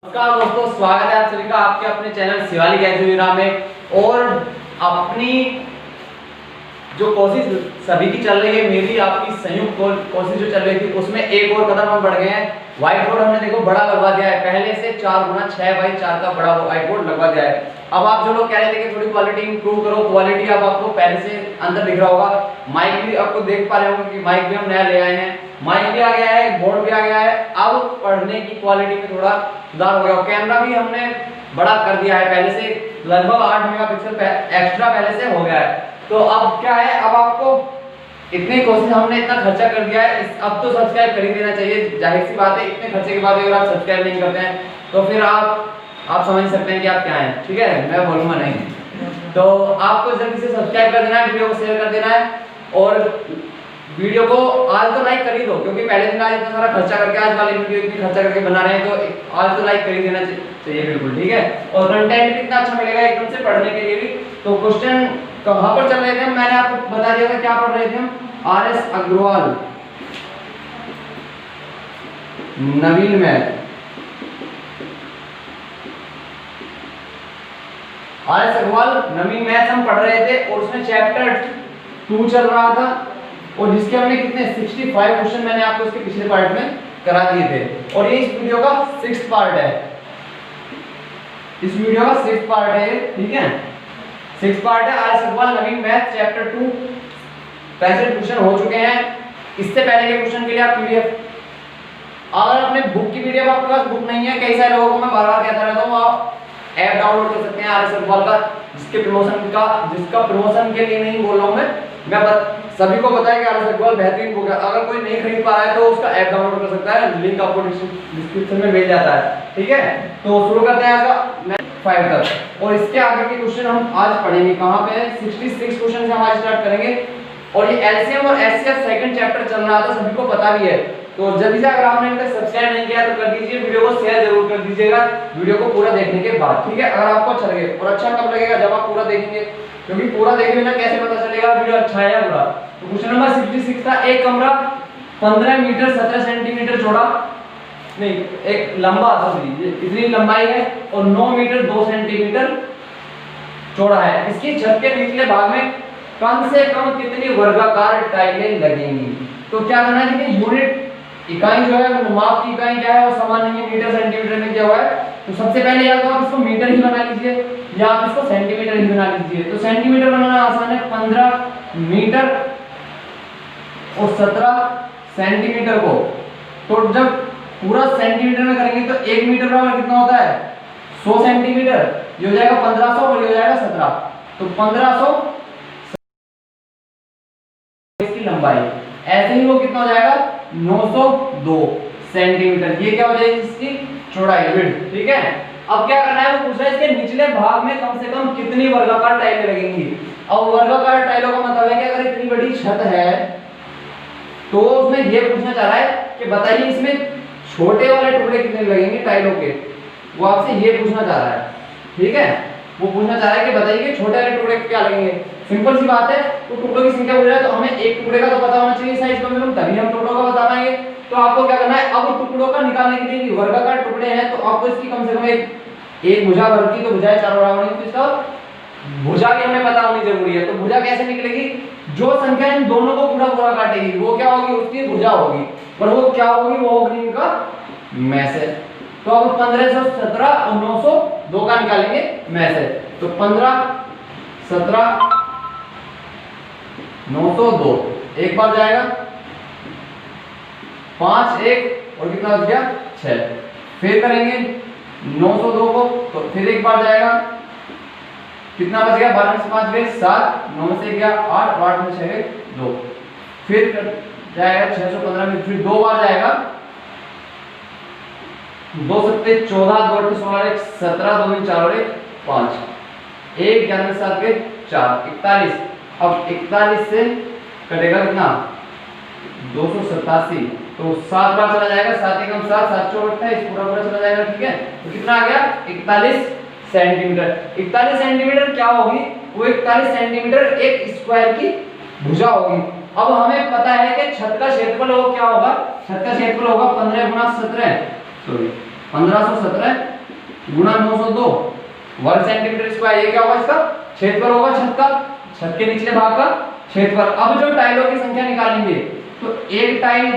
नमस्कार दोस्तों, स्वागत है आप सभी का आपके अपने चैनल शिवालिक एजुकेशन में। और अपनी जो कोशिश सभी की चल रही है, मेरी आपकी संयुक्त कोशिश जो चल रही थी, उसमें एक और कदम हम बढ़ गए हैं। व्हाइट बोर्ड हमने देखो बड़ा लगवा दिया है, पहले से 4 गुना 6x4 का बड़ा व्हाइट बोर्ड लगवा दिया है। अब आप जो लोग कह रहे थे कि थोड़ी क्वालिटी इंप्रूव करो, क्वालिटी अब आपको पहले से अंदर दिख रहा होगा। माइक भी आपको देख पा रहे होंगे कि माइक भी हम नया ले आए हैं, माइक भी आ गया है, बोर्ड भी आ गया है। अब पढ़ने की क्वालिटी में थोड़ा सुधार हो गया। कैमरा भी हमने बड़ा कर दिया है, पहले से लगभग 8 मेगापिक्सल एक्स्ट्रा पहले से हो गया है। तो अब क्या है, अब आपको इतनी कोशिश हमने इतना खर्चा कर दिया है, अब तो सब्सक्राइब कर ही देना चाहिए। जाहिर सी बात है, इतने खर्चे के बाद अगर आप सब्सक्राइब नहीं करते हैं तो फिर आप समझ सकते हैं कि आप क्या हैं। ठीक है, मैं बोलूँगा नहीं। तो आपको जल्दी से सब्सक्राइब कर देना है, वीडियो को शेयर कर देना है और वीडियो को आज तो लाइक कर ही दो, क्योंकि पहले दिन आज इतना सारा खर्चा करके आज वाली वीडियो इतनी खर्चा करके बना रहे हैं, तो आज तो लाइक कर ही देना चाहिए बिल्कुल। ठीक है, और कंटेंट भी इतना अच्छा मिलेगा एकदम से पढ़ने के लिए भी। तो क्वेश्चन कहाँ पर चल रहे थे, मैंने आपको बता दिया था क्या पढ़ रहे थे हम। RS अग्रवाल नवीन मैथ, RS अग्रवाल नवीन मैथ हम पढ़ रहे थे और उसमें चैप्टर 2 चल रहा था और जिसके हमने कितने 65 क्वेश्चन मैंने आपको इसके पिछले पार्ट में करा दिए थे। और ये इस वीडियो का 6th पार्ट है, इस वीडियो का 6th पार्ट है ये। ठीक है, 6th पार्ट है RS अग्रवाल नवीन मैथ चैप्टर 2। 65 क्वेश्चन हो चुके हैं। इससे पहले के क्वेश्चन के लिए आप पीडीएफ, अगर अपने बुक की पीडीएफ आपके पास बुक नहीं है, कई सारे लोगों को मैं बार-बार कहता रहता हूं, आप ऐप डाउनलोड कर सकते हैं RS अग्रवाल का, जिसका प्रमोशन के लिए नहीं बोल रहा हूं मैं सभी को बताया कि RS अग्रवाल बेहतरीन बुक है। अगर कोई नहीं खरीद पा रहा है तो उसका ऐप डाउनलोड कर सकता है, लिंक आपको डिस्क्रिप्शन में मिल जाता है। ठीक है, तो शुरू करते हैं आज का 5 तक। और इसके आगे के क्वेश्चन हम आज पढ़ेंगे। कहां पे है, 66 क्वेश्चन से हम आज स्टार्ट करेंगे। और ये एलसीएम और एचसीएफ सेकंड चैप्टर चल रहा था, सभी को पता भी है। तो जल्दी से अगर आपने अभी तक सब्सक्राइब नहीं किया तो कर दीजिए, वीडियो को शेयर जरूर कर दीजिएगा वीडियो को पूरा देखने के बाद। ठीक है, अगर आपको अच्छा लगे, और अच्छा कब लगेगा, जब आप पूरा देखेंगे, क्योंकि पूरा देखे बिना कैसे पता चलेगा वीडियो अच्छा है या बुरा। तो क्वेश्चन नंबर 66 था, एक कमरा 15 मीटर 17 सेंटीमीटर चौड़ा, नहीं एक लंबा, सॉरी इतनी लंबाई है और 9 मीटर 2 सेंटीमीटर चौड़ा है। इसकी छत के निचले भाग में कम से कम कितनी वर्गाकार टाइलें लगेंगी। तो क्या करना है, देखिए यूनिट इकाई जो है, माप की इकाई क्या है, वो समान नहीं है, मीटर सेंटीमीटर में क्या हुआ है। तो सबसे पहले या तो आप इसको मीटर ही बना लीजिए या आप इसको सेंटीमीटर ही बना लीजिए। तो सेंटीमीटर बनाना आसान है, 15 मीटर और 17 सेंटीमीटर को, तो जब पूरा सेंटीमीटर में करेंगे तो 1 मीटर बराबर कितना होता है 100 सेंटीमीटर, ये हो जाएगा 1500 और ये हो जाएगा 17। तो 1500 इसकी लंबाई, ऐसे ही वो कितना हो जाएगा 902 सेंटीमीटर, ये क्या हो जाएगी इसकी चौड़ाई, विड्थ। ठीक है, अब क्या करना है, वो पूछ रहा है इसके निचले भाग में कम से कम कितनी वर्गाकार टाइलें लगेंगी। अब वर्गाकार टाइलों का मतलब है कि अगर इतनी बड़ी छत है तो उसमें ये पूछना चाह रहा है कि बताइए इसमें छोटे वाले टुकड़े कितने लगेंगे टाइलों के, वो आपसे ये पूछना चाह रहा है। ठीक है, वो पूछना चाह रहा है कि बताइए कि छोटे वाले टुकड़े क्या लगेंगे। सिंपल सी बात है, तो टुकड़ों की संख्या पूछ रहा है तो हमें एक टुकड़े का तो पता होना चाहिए साइज कम से कम, तभी हम टुकड़ों का बता पाएंगे। तो आपको क्या करना है, अब टुकड़ों का निकालने के लिए वर्गाकार टुकड़े हैं तो आपको इसकी कम से कम एक भुजा भर की, तो भुजाएं 4 बराबर होंगी, तो इसका भुजा भी हमें पता होनी जरूरी है। तो भुजा कैसे निकलेगी, जो संख्या इन दोनों को पूरा पूरा काटेगी वो क्या होगी, उसकी भुजा होगी। पर वो क्या होगी, वो होगी इनका में से। तो अब 1517 और 902 का निकालेंगे में से। तो 15 17 902 एक बार जाएगा, 5 1 और कितना बच गया 6। फिर करेंगे 902 को, तो फिर एक बार जाएगा, कितना बच गया 12 से 5 गए 7, 9 से गया 8, 8 में 6 गए 2। फिर जाएगा 615 में, फिर 2 बार जाएगा, 2 सत्ते 14, 2 अट्ठे 16, 17, 2 में 4 और 1 5, 1 11 में 7 गए 4, 41। अब 41 से कटेगा कितना 287, तो 7 बार चला जाएगा, 7 एकम 7, 7 चौक 28, पूरा पूरा चला जाएगा। ठीक है, तो कितना आ गया 41 सेंटीमीटर। 41 सेंटीमीटर क्या होगी, वो 41 सेंटीमीटर एक स्क्वायर की भुजा होगी। अब हमें पता है कि छत का क्षेत्रफल क्या होगा, छत का क्षेत्रफल होगा 15 गुना 17, सॉरी 1517 गुना 902 वर्ग सेंटीमीटर स्क्वायर। ये क्या होगा इसका क्षेत्रफल होगा छत का, छत के निचले भाग का क्षेत्रफल। अब जो टाइलों की संख्या निकालेंगे तो एक टाइल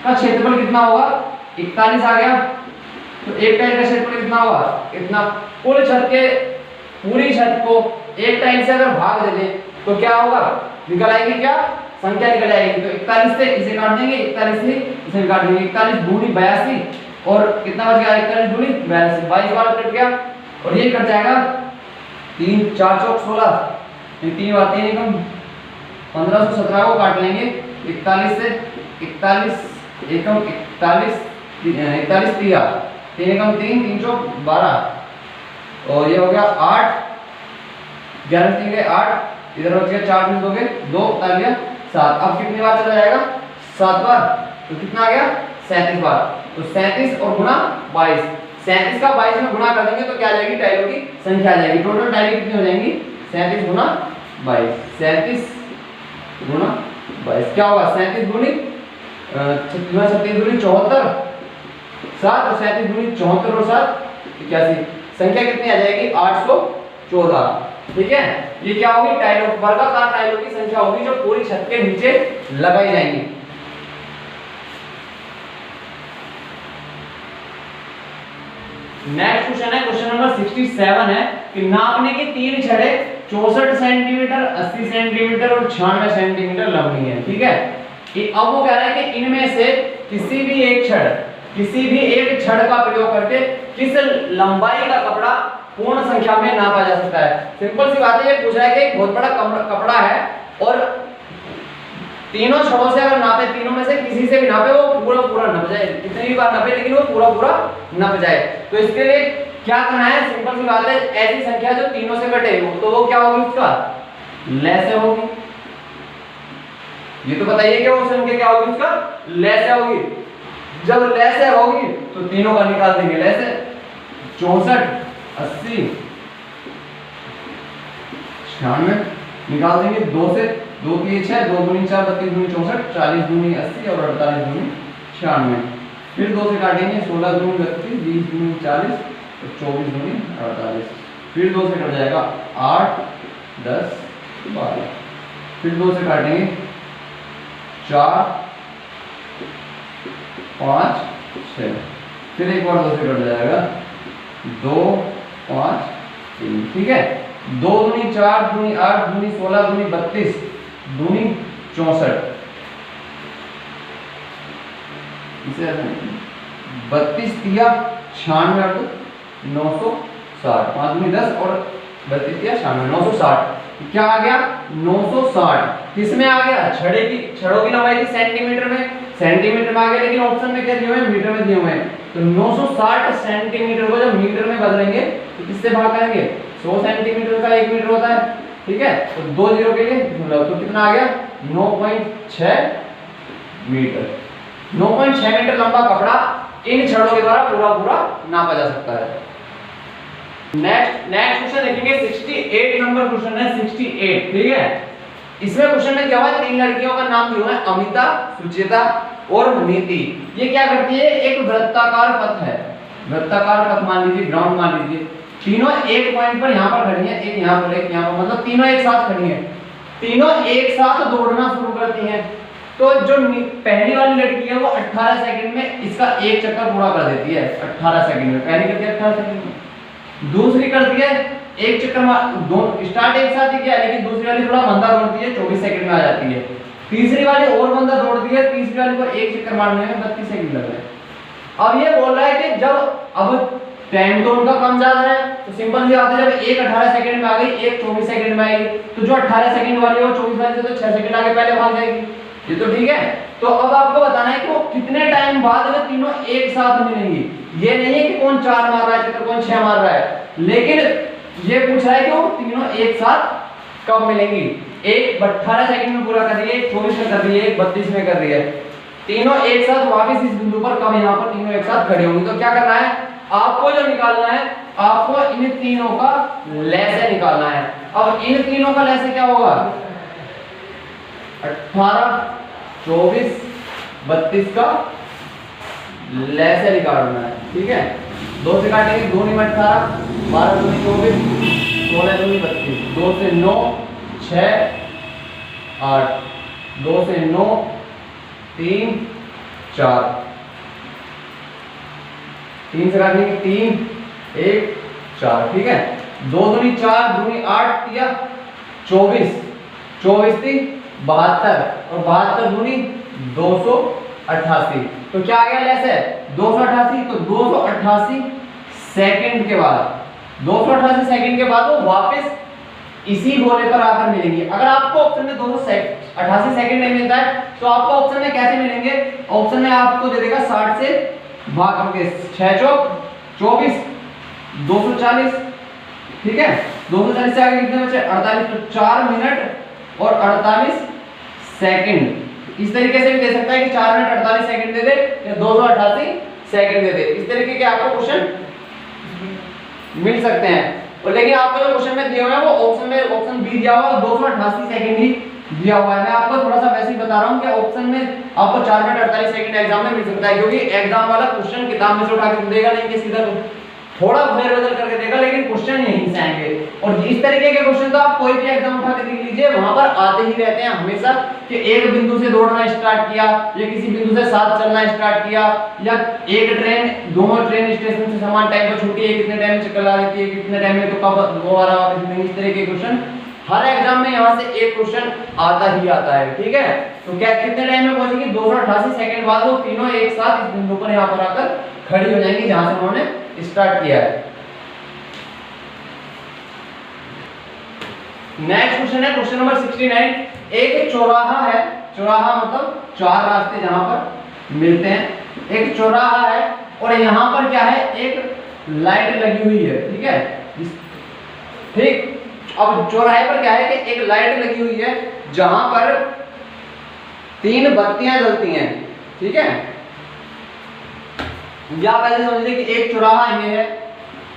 का क्षेत्रफल कितना होगा 41 आ गया। तो एक टाइल का क्षेत्रफल कितना होगा इतना। कुल छत के पूरी छत को एक टाइल से अगर भाग दे दें तो क्या होगा निकल आएगी क्या संख्या निकल आएगी। तो 41 से इसे काट देंगे, 41 से इसे काट देंगे, 41 दूनी 82 और कितना बच गया 41 दूनी 82, 22 बार कट गया और ये कट जाएगा 3 4 चौक 16, 3 बार 3 एकम 1517 को काट लेंगे 41 से, 41 एकम 41 41 3 एकम 3 3 चौक 12 और ये हो गया 8 11 3 गए 8, इधर बच गया 4 दिन हो गए 2 आ गया 7। अब कितनी बार चला जाएगा 7 बार, तो कितना आ गया 37 बार। तो 37 और गुना 22, 37 का 22 में गुना कर देंगे तो क्या आ जाएगी टाइलों की संख्या आ जाएगी। टोटल टाइलें कितनी हो जाएंगी 37 गुना 22, 37 गुना 22 क्या होगा 37 दूनी 36 दूनी 74 7 और 37 दूनी 74 और 7 81, संख्या कितनी आ जाएगी 814। ठीक है, ये क्या होगी टाइलों वर्गाकार टाइलों की संख्या होगी जो पूरी छत के नीचे लगाई जाएंगी। नेक्स्ट क्वेश्चन है, क्वेश्चन नंबर 67 है कि नापने की 3 छड़े 64 सेंटीमीटर 80 सेंटीमीटर और 96 सेंटीमीटर लंबी है। ठीक है, अब वो कह रहा है कि इनमें से किसी भी एक छड़ का प्रयोग करके किस लंबाई का कपड़ा पूर्ण संख्या में नापा जा सकता है। सिंपल सी बात है, ये पूछ रहा है कि एक बहुत बड़ा कपड़ा है और तीनों छड़ों से अगर नापे, तीनों में से किसी से भी नापे वो पूरा नप जाए, कितनी भी बार नापे लेकिन वो पूरा नप जाए। तो इसके लिए क्या करना है, सिंपल सी बात है, ऐसी संख्या जो तीनों से घटे तो वो क्या होगी उसका लैसे होगी। ये तो बताइए कि वो संख्या क्या होगी उसका लैसे होगी। जब लैसे होगी तो तीनों का निकाल देंगे लैसे 64 80 96 निकाल देंगे 2 से, 2 की 6 2 दूनी 4 32 दूनी 64 40 दूनी 80 और 48 दूनी 96, फिर 2 से काटेंगे 16 दूनी 32 20 दूनी 40 और 24 दूनी 48, फिर 2 से कट जाएगा 8 10 12, फिर 2 से काटेंगे 4 5 6, फिर एक बार 2 से कट जाएगा 2 5 3। ठीक है, 2 दूनी 4 दूनी 8 दूनी 16 दूनी 32 दूनी 64, इसे 32 तिया 96 960, 5 दूनी 10 और 32 तिया 96 960, क्या आ गया 960। किसमें आ गया छड़ों की लंबाई थी सेंटीमीटर में आ गया, लेकिन ऑप्शन में क्या दिए हुए हैं मीटर में दिए हुए हैं। तो 960 सेंटीमीटर को जब मीटर में बदलेंगे तो किससे भाग करेंगे 100 सेंटीमीटर का 1 मीटर होता है। ठीक है, तो 2 जीरो के लिए तो कितना आ गया 9.6 मीटर। 9.6 मीटर लंबा कपड़ा इन छड़ों के द्वारा पूरा नापा जा सकता है। नेक्स्ट क्वेश्चन देखेंगे 68 नंबर क्वेश्चन है 68। ठीक है, इसमें क्वेश्चन में क्या हुआ 3 लड़कियों का नाम दिया है अमिता सुचिता और नीति। ये क्या करती है एक वृत्ताकार पथ है, वृत्ताकार पथ मान लीजिए ग्राउंड मान लीजिए, तीनों एक पॉइंट पर यहाँ पर खड़ी है, एक यहाँ पर एक यहाँ पर, मतलब तीनों एक साथ खड़ी है, तीनों एक साथ दौड़ना शुरू करती हैं। तो जो पहली वाली लड़की है वो 18 सेकंड में इसका एक चक्कर पूरा कर देती है 18 सेकंड में, पहली करती है 18 सेकंड में, दूसरी करती है एक चक्कर दो स्टार्ट एक साथ ही किया लेकिन दूसरी वाली थोड़ा मंदा दौड़ती है 24 सेकंड में आ जाती है, तीसरी वाली और मंदा दौड़ती है, तीसरी वाली को एक चक्कर मारने में 32 सेकंड लग रहे हैं। अब ये बोल रहा है कि जब अब टाइम तो उनका कम ज्यादा है तो सिंपल सी बात है, जब एक 18 सेकंड में आ गई एक 24 सेकंड में आएगी, तो जो 18 सेकंड वाली है वो 24 वाली से तो 6 सेकंड आगे पहले भाग जाएगी। ये तो ठीक है। तो अब आपको बताना है कि वो कितने टाइम बाद में तीनों एक साथ मिलेंगी। ये नहीं है कि कौन 4 मार रहा है चक्कर कौन 6 मार रहा है, लेकिन ये पूछ रहा है कि वो तीनों एक साथ कब मिलेंगी। एक 18 सेकंड में पूरा कर रही है, एक 24 में कर रही है, एक 32 में कर रही है, तीनों एक साथ वापस इस बिंदु पर कब यहाँ पर तीनों एक साथ खड़ी होंगी। तो क्या करना है आपको, जो निकालना है आपको इन तीनों का लैसे निकालना है। अब इन तीनों का लैसे क्या होगा 18 24 32 का लैसे निकालना है। ठीक है, 2 से काटेंगे, 2 × 18, 12 × 24, 16 × 32, 2 से 9, 6, 8, 2 से 9, 3, 4, 3 से काटेंगे 3, 1, 4, ठीक है। 2 दूनी 4, दूनी 8 या 24, 24 थी 72 और 72 दूनी 288। तो क्या आ गया लेस है 288, तो 288 सेकंड के बाद, 288 सेकंड के बाद वो वापस इसी गोले पर आकर मिलेंगे। अगर आपको ऑप्शन में 288 सेकंड नहीं मिलता है तो आपको ऑप्शन में कैसे मिलेंगे, ऑप्शन में आपको दे देगा 60 से भाग करके, 6 चौक 24, 240, ठीक है। 240 से आगे कितने बचे 48, तो 4 मिनट और 48 सेकंड। इस तरीके से भी दे सकता है कि 4 मिनट 48 सेकंड दे दे या 288 सेकंड दे दे। इस तरीके के आपको क्वेश्चन मिल सकते हैं। और लेकिन आपको जो क्वेश्चन में दिया हुआ है वो ऑप्शन में ऑप्शन बी दिया हुआ है 288 सेकंड ही दिया हुआ है। मैं आपको थोड़ा सा वैसे ही बता रहा हूं कि ऑप्शन में आपको 4 मिनट 48 सेकंड एग्जाम में मिल सकता है, क्योंकि एग्जाम वाला क्वेश्चन किताब में से उठा के देगा नहीं कि सीधा थोड़ा फेरबदल करके देगा, लेकिन क्वेश्चन यहीं से आएंगे। और इस तरीके के क्वेश्चन तो आप कोई भी एग्जाम उठा के देख लीजिए, वहां पर आते ही रहते हैं हमेशा कि एक बिंदु से दौड़ना स्टार्ट किया या किसी बिंदु से साथ चलना स्टार्ट किया, या एक ट्रेन दोनों ट्रेन स्टेशन से समान टाइम पर छूटी है, कितने टाइम में चक्कर लगा देती है, कितने टाइम में तो कब दोबारा वापस मिलेंगे। इस तरह के क्वेश्चन हर एग्जाम में यहाँ से एक क्वेश्चन आता ही आता है, ठीक है। तो क्या कितने टाइम में पहुंचेगी 288 सेकंड बाद वो तीनों एक साथ इस बिंदु पर यहाँ पर आकर खड़ी हो जाएंगी जहां से उन्होंने स्टार्ट किया है। नेक्स्ट क्वेश्चन है क्वेश्चन नंबर 69। एक चौराहा है, चौराहा मतलब 4 रास्ते जहां पर मिलते हैं, एक चौराहा है और यहां पर क्या है एक लाइट लगी हुई है, ठीक है। ठीक, अब चौराहे पर क्या है कि एक लाइट लगी हुई है जहां पर 3 बत्तियां जलती हैं, ठीक है। या पहले समझ लें कि एक चौराहा ये है,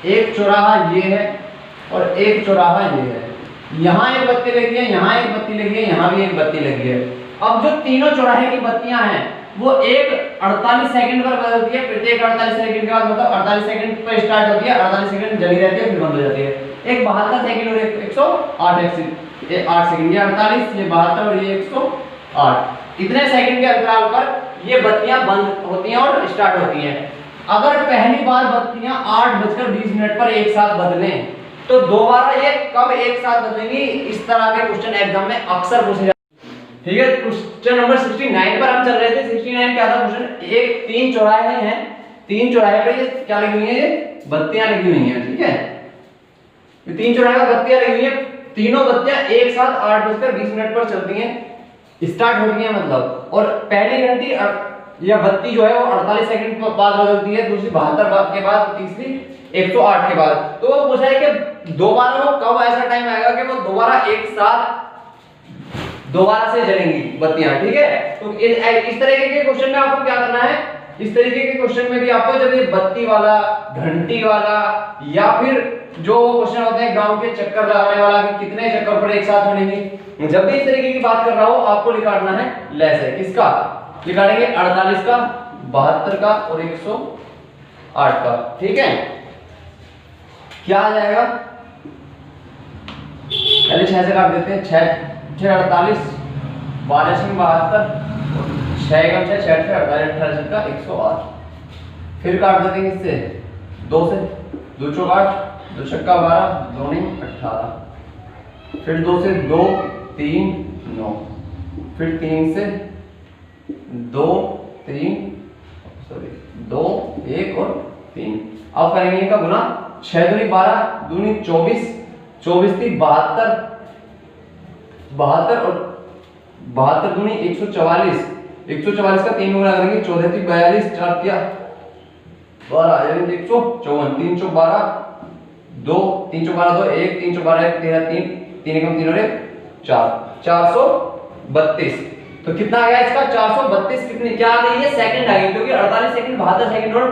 एक चौराहा ये है और एक चौराहा ये है। यहाँ एक बत्ती लगी है, यहाँ एक बत्ती लगी है, यहाँ भी एक बत्ती लगी है। अब जो तीनों चौराहे की बत्तियां हैं वो एक 48 सेकंड पर बदलती है, प्रत्येक 48 सेकंड के बाद मतलब 48 सेकंड पर स्टार्ट होती है, 48 सेकंड जली रहती है फिर बंद हो जाती है। एक 72 सेकंड और एक 108 सेकंड, ये 8 सेकंड, ये 48, ये 72 और ये 108। इतने सेकंड के अंतराल पर ये बत्तियां बंद होती हैं और स्टार्ट होती हैं। अगर पहली बार बत्तियां 8:20 पर एक साथ बदलें तो दोबारा ये कब एक साथ बदलेंगी, इस तरह के क्वेश्चन एग्जाम में अक्सर पूछे जाते हैं, ठीक है। क्वेश्चन नंबर 69 पर हम चल रहे थे। 69 क्या था क्वेश्चन, एक 3 चौराहे हैं, 3 चौराहे पर ये क्या लगी हुई है, ये बत्तियां लगी हुई हैं, ठीक है। ये 3 चौराहे पर बत्तियां लगी हुई हैं, तीनों बत्तियां एक साथ 8:20 पर चलती हैं, स्टार्ट होती हैं मतलब। और पहली घंटी या बत्ती जो है वो 48 सेकंड बाद बदलती है, दूसरी 72 के बाद, तीसरी 108 के बाद। तो वो पूछा है कि दोबारा वो कब ऐसा टाइम आएगा कि वो दोबारा एक साथ दोबारा से जलेंगी बत्तियां, ठीक है। तो इस तरीके के क्वेश्चन में आपको क्या करना है, इस तरीके के क्वेश्चन में भी आपको जब ये बत्ती वाला, घंटी वाला या फिर जो क्वेश्चन होते हैं गांव के चक्कर लगाने वाला कि कितने चक्कर पर एक साथ बनेंगे, जब भी इस तरीके की बात कर रहा हो आपको निकालना है लेस है। किसका निकालेंगे, 48 का, 72 का और 108 का, ठीक है। क्या आ जाएगा, पहले 6 से काट देते हैं, 6 6 48, 12 से 72, 6 का 6 6 48, 18 का 108। फिर काट देते हैं इससे 2 से, 2 चौक 8, 2 छक्का 12, 2 नहीं 18, फिर 2 से 2 3 9, फिर 3 से 2 3 सॉरी 2 1 और 3। अब करेंगे इनका गुना, 6 दूनी 12, दूनी 24, 24 थी 72, 72 और 72 दूनी 144, 144 का 3 गुना करेंगे, 14 थी 42, 4 किया 12 यानी 154, 3 चौक 12, 2 3 चौक 12 2 1 3 चौक 12 1 13 3 3 एकम 3 और 1 4, 432। तो कितना आ गया इसका 432, कितनी क्या आ गई है सेकंड आ गई, क्योंकि 48 सेकंड 72 सेकंड और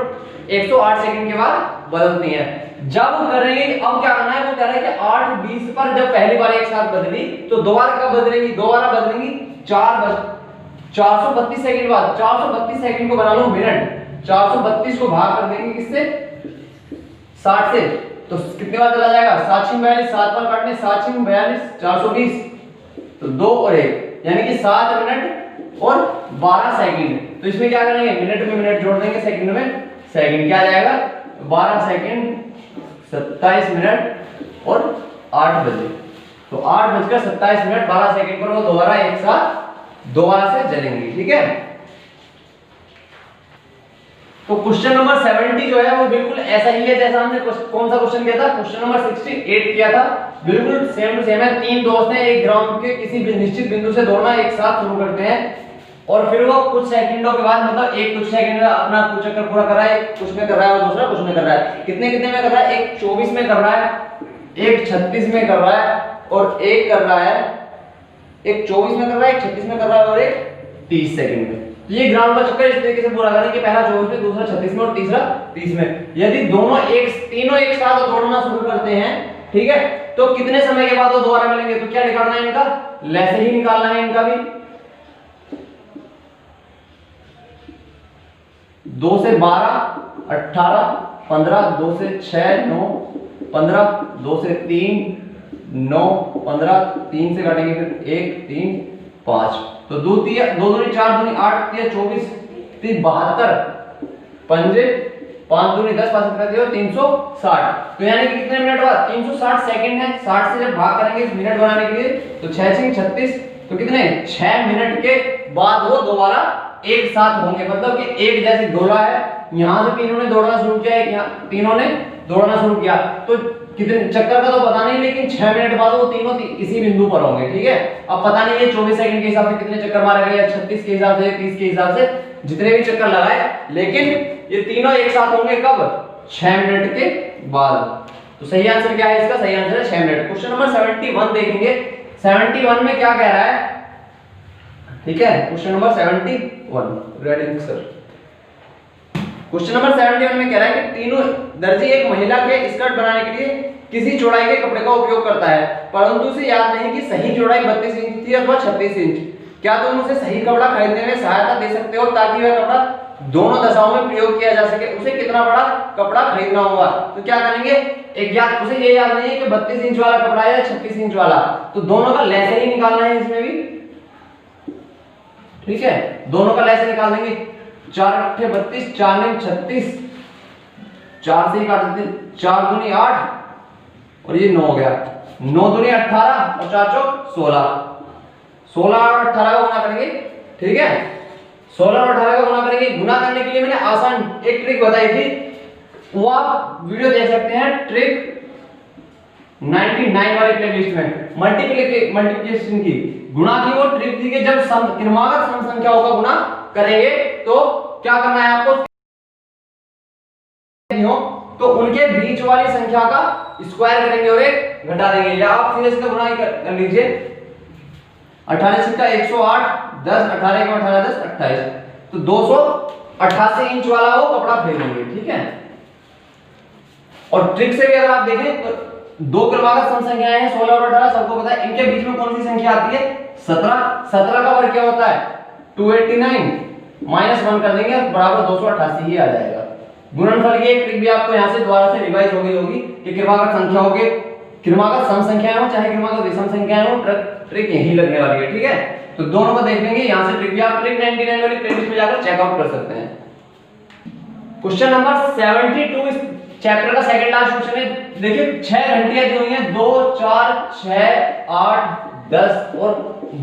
108 सेकंड के बाद बदलती हैं। जब करेंगे अब क्या करना है, वो कह रहा है कि 8:20 पर जब पहली बार एक साथ बदली तो दोबारा कब बदलेंगी, दोबारा बदलेंगी 432 सेकंड बाद। 432 सेकंड को बना लो मिनट, 432 को भाग कर देंगे किससे 60 से, तो कितने बार चला जाएगा, 7 6 42, 7 बार काटने, 7 6 42 420, तो 2 और 1 यानी कि 7 मिनट और 12 सेकंड। तो इसमें क्या करेंगे, मिनट में मिनट जोड़ देंगे, सेकंड में सेकंड, क्या आ जाएगा 12 सेकंड 27 मिनट और 8 बजे। तो 8:27 12 सेकंड पर वो दोबारा एक साथ दोबारा से जलेंगे, ठीक है। तो क्वेश्चन नंबर 70 जो है वो बिल्कुल ऐसा ही है जैसा हमने कौन सा क्वेश्चन किया था, क्वेश्चन नंबर 68 किया था, बिल्कुल सेम टू सेम है। तीन दोस्त हैं, एक ग्राउंड के किसी भी निश्चित बिंदु से दौड़ना एक साथ शुरू करते हैं और फिर वो कुछ सेकंडों के बाद, मतलब एक कुछ सेकंड में अपना कुछ चक्कर पूरा कर रहा है, एक कुछ में कर रहा है और दूसरा कुछ में कर रहा है। कितने कितने में कर रहा है, एक 24 में कर रहा है, एक 36 में कर रहा है और एक कर रहा है, एक 24 में कर रहा है, एक 36 में कर रहा है और एक 30 सेकंड में। तो ये ग्राउंड का चक्कर इस तरीके से पूरा करें कि पहला 24 में, दूसरा 36 में और तीसरा 30 में। यदि तीनों एक साथ दौड़ना शुरू करते हैं, ठीक है, तो कितने समय के बाद वो दोबारा मिलेंगे, तो क्या निकालना है इनका, लेसे ही निकालना है इनका भी। 2 से 12 18 15, 2 से 6 9 15, 2 से 3 9 15, 3 से काटेंगे फिर 1 3 5, तो 2 दूनी 4 दूनी 8 3 24 3 72 पंजे 5 दूनी 10 5 कर दियो 360। तो यानी कि कितने मिनट बाद, 360 सेकंड है। 60 से जब भाग करेंगे इस मिनट बनाने के लिए, तो 6 6 36, तो कितने 6 मिनट के बाद वो दोबारा एक साथ होंगे। मतलब कि एक जैसे दौड़ा है, यहां से तीनों ने दौड़ना शुरू किया है, यहां तीनों ने दौड़ना शुरू किया, तो कितने चक्कर का तो पता नहीं, लेकिन 6 मिनट बाद वो तीनों इसी बिंदु पर होंगे, ठीक है। अब पता नहीं है 24 सेकंड के हिसाब से कितने चक्कर मारे गए, या 36 के हिसाब से, 30 के हिसाब से, जितने भी चक्कर लगाए, लेकिन ये तीनों एक साथ होंगे कब, 6 मिनट के बाद। तो सही आंसर क्या है इसका, सही आंसर है 6 मिनट। क्वेश्चन नंबर 71 देखेंगे। 71 में क्या कह रहा है, ठीक है, question number 71 ready sir. Question number 71 में कह रहा है कि तीनों दर्जी एक महिला के स्कर्ट बनाने के लिए किसी चौड़ाई के कपड़े का उपयोग करता है, परंतु उसे याद नहीं कि सही चौड़ाई 32 इंच थी अथवा 36 इंच। क्या तुम उसे सही कपड़ा खरीदने में सहायता दे सकते हो ताकि वह कपड़ा दोनों दशाओं में प्रयोग किया जा सके। उसे कितना बड़ा कपड़ा खरीदना होगा, तो क्या करेंगे, एक याद, उसे ये याद नहीं है कि 32 इंच वाला कपड़ा है या 36 इंच वाला, तो दोनों का लेसे ही निकालना है इसमें भी, ठीक है, दोनों का लेसे निकाल देंगे। 4 अट्ठे 32, 4 9 36, 4 से ही काट देते, 4 दूनी 8 और ये 9 हो गया, 9 दूनी 18 और 4 चौक 16, 16 और 18 का गुना करेंगे, ठीक है, 16 और 18 का गुना करेंगे। गुना करने के लिए मैंने आसान एक ट्रिक बताई थी, वो आप वीडियो देख सकते हैं, ट्रिक 99 वाली प्लेलिस्ट में, मल्टीप्लिकेशन की गुणा की वो ट्रिक थी कि जब क्रमागत सम संख्याओं का गुणा करेंगे तो क्या करना है आपको, तो उनके बीच वाली संख्या का स्क्वायर करेंगे और एक घटा देंगे, या आप सीधे सीधे गुणा कर लीजिए। 18 का 108, 10 18 का 18 10 28, तो 288 इंच वाला वो कपड़ा खरीदेंगे, ठीक है। और ट्रिक से भी अगर आप देखें तो दो क्रमागत सम संख्याएं हैं 16 और 18, सबको पता है, इनके बीच में कौन सी संख्या आती है, 17। 17 का वर्ग क्या होता है 289, -1 कर देंगे बराबर 288 ही आ जाएगा। गुणनफल की एक ट्रिक भी आपको यहां से दोबारा से रिवाइज हो गई होगी कि क्रमागत संख्याओं के, क्रमागत सम संख्याएं हो चाहे क्रमागत विषम संख्याएं हो, ट्रिक यही लगने वाली है, ठीक है। तो दोनों को देख लेंगे, यहां से ट्रिक भी आप ट्रिक 99 वाली प्लेलिस्ट में जाकर चेकआउट कर सकते हैं। क्वेश्चन नंबर 72 इस चैप्टर का सेकंड लास्ट क्वेश्चन है। देखिए 6 घंटियां दी हुई हैं, 2 4 6 8 10 और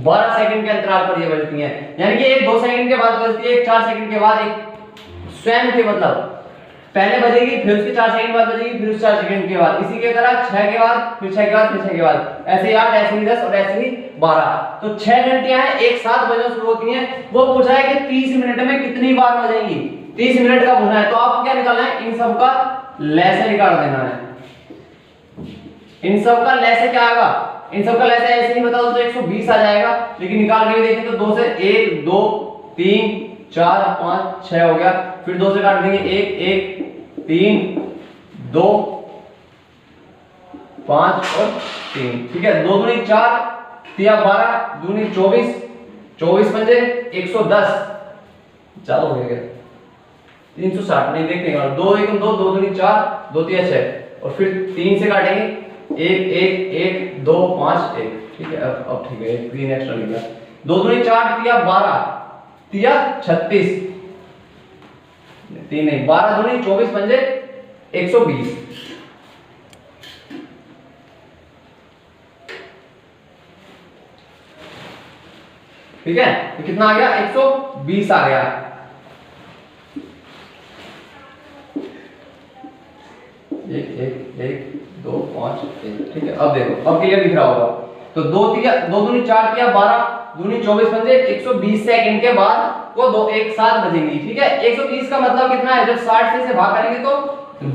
12 सेकंड के अंतराल पर ये बजती हैं, यानी कि एक 2 सेकंड के बाद बजती है, एक 4 सेकंड के बाद, एक स्वयं के मतलब पहले बजेगी, फिर उसके 4 सेकंड बाद बजेगी, फिर उस 4 सेकंड के बाद, इसी के तरह 6 के बाद, फिर 6 के बाद, फिर 6 के बाद, ऐसे ही 8, ऐसे ही 10 और ऐसे ही 12। तो 6 घंटियां हैं, एक साथ बजना शुरू होती हैं। वो पूछा है कि 30 मिनट में कितनी बार बजेंगी, 30 मिनट का पूछना है, तो आपको क्या निकालना है, इन सब का लेसे निकाल देना है। इन सब का लेसे क्या आएगा, इन सब का लेसे ऐसे ही बता दो तो 120 आ जाएगा, लेकिन निकाल के भी देखें तो 2 से 1 2 3 4 5 6 हो गया, फिर 2 से काट देंगे 1 1 3 2 5 और 3, ठीक है। 2 दूनी 4 3 12 दूनी 24, 24 पंजे 110, चलो हो गया। 360 नहीं देखते हैं, 2 1 2 2 दूनी 4 2 3 6 और फिर 3 से काटेंगे 1 1 1 2 5 1, ठीक है। अब ठीक है, 3 एक्स्ट्रा लिख दिया, 2 दूनी 4 तिया 12 तिया 36, 3 नहीं 12 दूनी 24 पंजे 120, ठीक है। तो कितना आ गया 120 आ गया। एक एक एक 2 5 1, ठीक है। अब देखो, अब क्लियर दिख रहा होगा। तो 2 दूनी 4 तिया 12 दूनी 24 पंजे 120 सेकंड के बाद वो दो एक साथ बजेंगी, ठीक है। 120 का मतलब कितना है, जब 60 से भाग करेंगे तो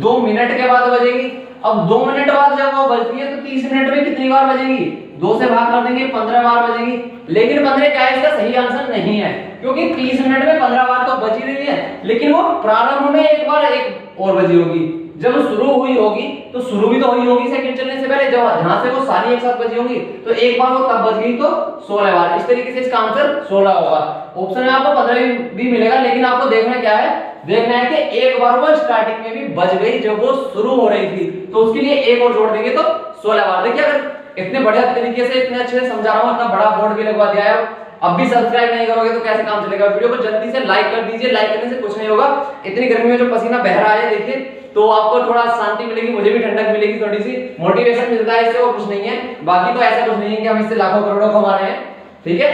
2 मिनट के बाद बजेगी। अब 2 मिनट बाद जब वो बजती है तो 30 मिनट में कितनी बार बजेगी, 2 से भाग कर देंगे 15 बार बजेगी। लेकिन 15 क्या है, इसका सही आंसर नहीं है, क्योंकि 30 मिनट में 15 बार तो बज ही रही है, लेकिन वो प्रारंभ में एक बार एक और बजी होगी। जब शुरू हुई होगी तो शुरू भी तो हुई होगी सेकंड चलने से पहले, जब जहां से वो सारी एक साथ बजी होंगी, तो एक बार वो तब बज गई तो 16 बार। इस तरीके से इसका आंसर 16 होगा। ऑप्शन में आपको 15 भी मिलेगा, लेकिन आपको देखना क्या है, देखना है कि एक बार वो स्टार्टिंग में भी बज गई जब वो शुरू हो रही थी, तो उसके लिए एक और जोड़ देंगे तो 16 बार। देखिए, अगर इतने बढ़िया तरीके से इतने अच्छे से समझा रहा हूं, इतना बड़ा बोर्ड भी लगवा दिया है, अब भी सब्सक्राइब नहीं करोगे तो कैसे काम चलेगा। वीडियो को जल्दी से लाइक कर दीजिए, लाइक करने से कुछ नहीं होगा। इतनी गर्मी में जो पसीना बह रहा है देखिए, तो आपको थोड़ा शांति मिलेगी, मुझे भी ठंडक मिलेगी, थोड़ी सी मोटिवेशन मिलता है इससे, और कुछ नहीं है। बाकी तो ऐसा कुछ नहीं है कि हम इससे लाखों करोड़ों कमा रहे हैं, ठीक है।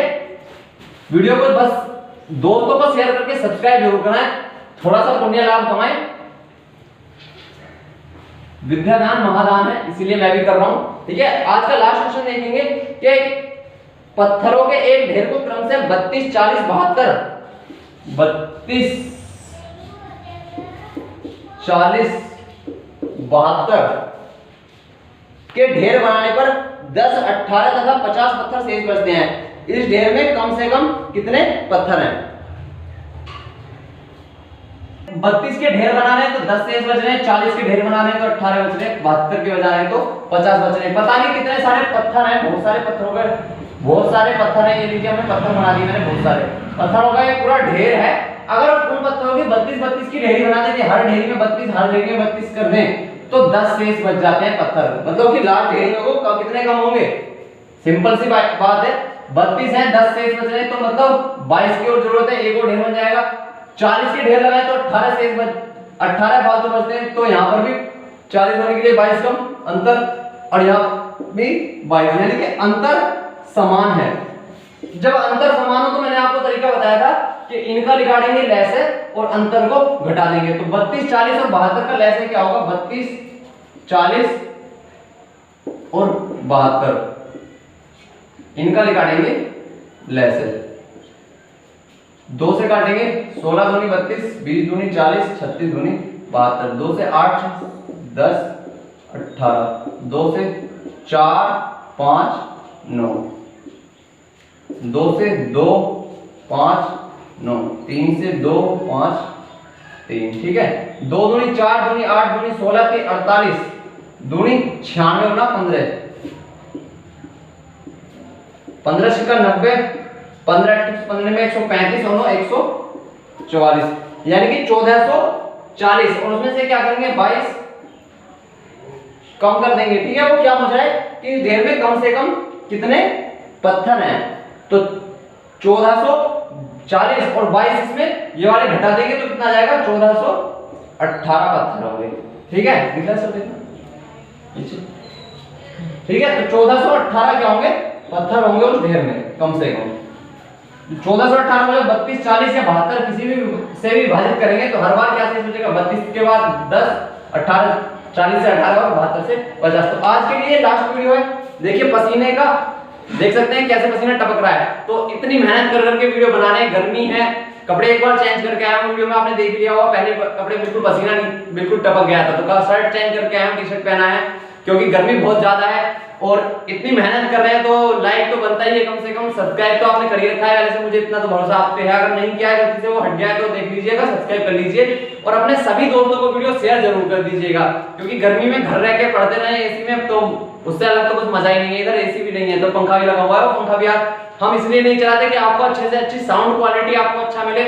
वीडियो को बस दोस्तों को शेयर करके सब्सक्राइब जरूर करना है, थोड़ा सा पुण्य लाभ कमाएं। विद्यादान महादान है, इसीलिए मैं भी कर रहा हूं, ठीक है। आज का लास्ट क्वेश्चन देखेंगे कि पत्थरों के एक ढेर को क्रम से 32 40 72 32 40 72 के ढेर बनाने पर 10 18 तथा 50 पत्थर शेष बचते हैं। इस ढेर में कम से कम कितने पत्थर हैं? 32 के ढेर बना रहे हैं तो 10 शेष बच रहे हैं, 40 के ढेर बना रहे हैं तो 18 बच रहे हैं, 72 के बजा रहे हैं तो 50 बच रहे हैं। पता नहीं कितने सारे पत्थर हैं, बहुत सारे पत्थरों के, बहुत सारे पत्थर हैं। ये लीजिए, हमने पत्थर बना दिए, मैंने बहुत सारे पत्थरों का एक पूरा ढेर है। अगर उन पत्थरों की 32 की ढेरी बना दें, हर ढेरी में 32 हर ढेरी में 32 कर दें, तो 10 शेष बच जाते हैं पत्थर। मतलब कि लास्ट ढेरी में वो कितने कम होंगे? सिंपल सी बात है, 32 है, 10 शेष बच रहे हैं, तो मतलब 22 की और जरूरत है, एक और ढेर बन जाएगा। 40 के ढेर लगाए तो 18 शेष 18 फालतू बचते हैं, तो यहाँ पर भी 40 होने के लिए 22 कम अंतर, और यहाँ भी 22, यानी कि अंतर समान है। जब अंतर समान हो तो मैंने आपको तरीका बताया था कि इनका निकालेंगे लैसे और अंतर को घटा देंगे। तो 32 40 और 72 का लैसे क्या होगा? 32 40 और 72, इनका निकालेंगे लैसे। 2 से काटेंगे, 16 दूनी 32, 20 दूनी 40, 36 दूनी 72, 2 से 8 10 18, 2 से 4 5 9, 2 से 2 5 9, 3 से 2 5 3, ठीक है। 2 दूनी 4 दूनी 8 दूनी 16 के 48 दूनी 96 गुना 15, 15 छिक्का 90, 15 में 135 और 144, यानी कि 1440। और उसमें से क्या करेंगे? 22 कम कर देंगे, ठीक है। वो क्या हो जाए कि इस ढेर में कम से कम कितने पत्थर हैं? तो 1440 और 22 इसमें ये वाले घटा देंगे तो कितना आ जाएगा? 1418 पत्थर होंगे, ठीक है। दिखा सब देखना, ठीक है। तो 1418 क्या होंगे? पत्थर होंगे उस ढेर में कम से कम। 1418 में 32 40 या 72 किसी भी से भी विभाजित करेंगे तो हर बार क्या शेष बचेगा? 32 के बाद 10 18 40 से 18 और 72 से 50। तो आज के लिए लास्ट वीडियो है। देखिए पसीने का, देख सकते हैं कैसे पसीना टपक रहा है। तो इतनी मेहनत कर करके वीडियो बना रहे हैं, गर्मी है, कपड़े एक बार चेंज करके आया हूं। वीडियो में आपने देख लिया होगा, पहले कपड़े बिल्कुल पसीना नहीं, बिल्कुल टपक गया था, तो शर्ट चेंज करके आया हूं, टी शर्ट पहना है, क्योंकि गर्मी बहुत ज्यादा है और इतनी मेहनत कर रहे हैं तो लाइक तो बनता ही है कम से कम। सब्सक्राइब तो आपने कर ही रखा है, वैसे मुझे इतना तो भरोसा आप पे है। अगर नहीं किया है गलती से वो हट गया है तो देख लीजिएगा, सब्सक्राइब कर लीजिए और अपने सभी दोस्तों को वीडियो शेयर जरूर कर दीजिएगा, क्योंकि गर्मी में घर रह के पढ़ते रहे एसी में तो उससे अलग तो कुछ मजा ही नहीं है। इधर एसी भी नहीं है तो पंखा भी लगा हुआ है, वो पंखा भी यार हम इसलिए नहीं चलाते कि आपको अच्छे से अच्छी साउंड क्वालिटी आपको अच्छा मिले,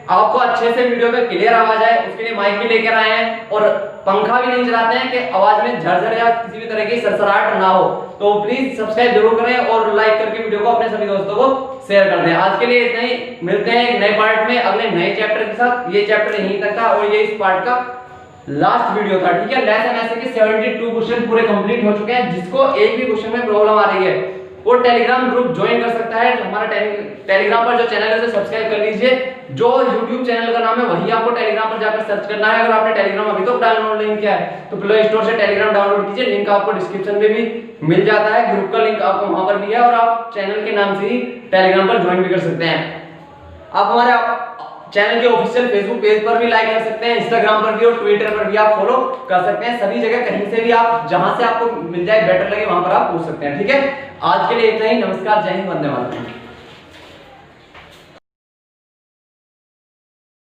आपको अच्छे से वीडियो में क्लियर आवाज आए उसके लिए माइक भी लेकर आए हैं और पंखा भी नहीं चलाते हैं कि आवाज में झरझर या किसी भी तरह की सरसराहट ना हो। तो प्लीज सब्सक्राइब जरूर करें और लाइक करके वीडियो को अपने सभी दोस्तों को शेयर कर दें। आज के लिए इतना ही, मिलते हैं एक नए पार्ट में अगले नए चैप्टर के साथ। ये चैप्टर यहीं तक था और ये इस पार्ट का लास्ट वीडियो था, ठीक है। लेसन ऐसे के 72 क्वेश्चन पूरे कंप्लीट हो चुके हैं। जिसको एक भी क्वेश्चन में प्रॉब्लम आ रही है वो टेलीग्राम ग्रुप ज्वाइन कर सकता है। हमारा टेलीग्राम पर जो चैनल है उसे सब्सक्राइब कर लीजिए। जो YouTube चैनल का नाम है वही आपको टेलीग्राम पर जाकर सर्च करना है। अगर आपने टेलीग्राम अभी तक डाउनलोड नहीं किया है तो प्ले स्टोर से टेलीग्राम डाउनलोड कीजिए, लिंक आपको डिस्क्रिप्शन में भी मिल जाता है। ग्रुप का लिंक आपको वहां पर भी है और आप चैनल के नाम से ही टेलीग्राम पर ज्वाइन भी कर सकते हैं। आप हमारे चैनल के ऑफिशियल फेसबुक पेज पर भी लाइक कर सकते हैं, इंस्टाग्राम पर भी और ट्विटर पर भी आप फॉलो कर सकते हैं। सभी जगह कहीं से भी आप जहां से आपको मिल जाए बेटर लगे वहां पर आप पूछ सकते हैं, ठीक है। आज के लिए इतना ही। नमस्कार, जय हिंद, वंदे मातरम।